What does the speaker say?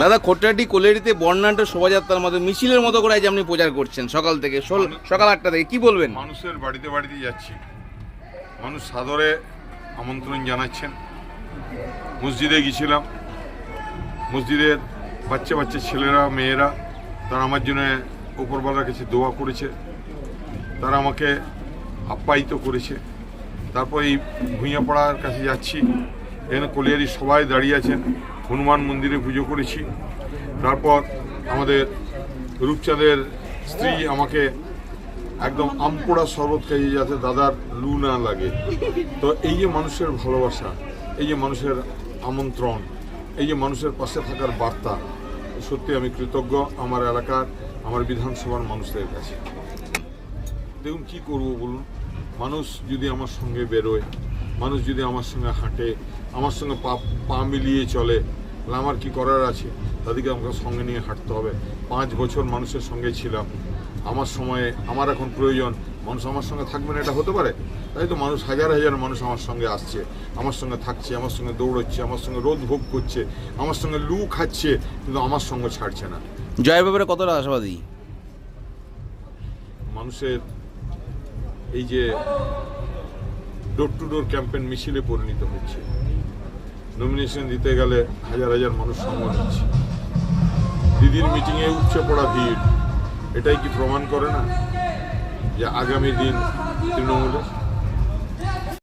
দাদা, খোট্টাটি কোলেরিতে বর্ণাঢ্য শোভাযাত্রার মতো মিছিলের মতো করে আজ আপনি প্রচার করছেন সকাল থেকে, সকাল 8টা থেকে, কি বলবেন? মানুষের বাড়িতে বাড়িতে যাচ্ছি, মানুষ সাদরে আমন্ত্রণ জানাচ্ছেন। মসজিদে গিয়েছিলাম, মসজিদের বাচ্চা বাচ্চা ছেলেরা মেয়েরা তারা আমার জন্য উপরওয়ালার কাছে দোয়া করেছে, তারা আমাকে আপ্যায়িত করেছে। তারপর এই ভুঁইয়াপাড়ার কাছে যাচ্ছি, এখানে কোলিয়ারি সবাই দাঁড়িয়ে আছেন, হনুমান মন্দিরে পুজো করেছি। তারপর আমাদের রূপচাঁদের স্ত্রী আমাকে একদম আমপোড়া শরবত খাইয়ে যাতে দাদার লু না লাগে। তো এই যে মানুষের ভালোবাসা, এই যে মানুষের আমন্ত্রণ, এই যে মানুষের পাশে থাকার বার্তা, সত্যি আমি কৃতজ্ঞ আমার এলাকার, আমার বিধানসভার মানুষদের কাছে। দেখুন কী করবো বলুন, মানুষ যদি আমার সঙ্গে বেরোয়, মানুষ যদি আমার সঙ্গে হাঁটে, আমার সঙ্গে পা মিলিয়ে চলে, তাহলে আমার কি করার আছে? তাদেরকে আমাকে সঙ্গে নিয়ে হাঁটতে হবে। 5 বছর মানুষের সঙ্গে ছিলাম, আমার সময়ে আমার এখন প্রয়োজন, মানুষ আমার সঙ্গে থাকবে না এটা হতে পারে? তাই তো মানুষ হাজার হাজার মানুষ আমার সঙ্গে আসছে, আমার সঙ্গে থাকছে, আমার সঙ্গে দৌড়চ্ছে, আমার সঙ্গে রোদ ভোগ করছে, আমার সঙ্গে লু খাচ্ছে, কিন্তু আমার সঙ্গে ছাড়ছে না। জয়ের ব্যাপারে কতটা আশাবাদী? মানুষের এই যে ডোর টু ডোর ক্যাম্পেইন মিছিলে পরিণত হচ্ছে, নমিনেশন দিতে গেলে হাজার হাজার মানুষ সঙ্গ নিচ্ছে, দিদির মিটিংয়ে উপচে পড়া ভিড়, এটাই কি প্রমাণ করে না যে আগামী দিন তৃণমূলের?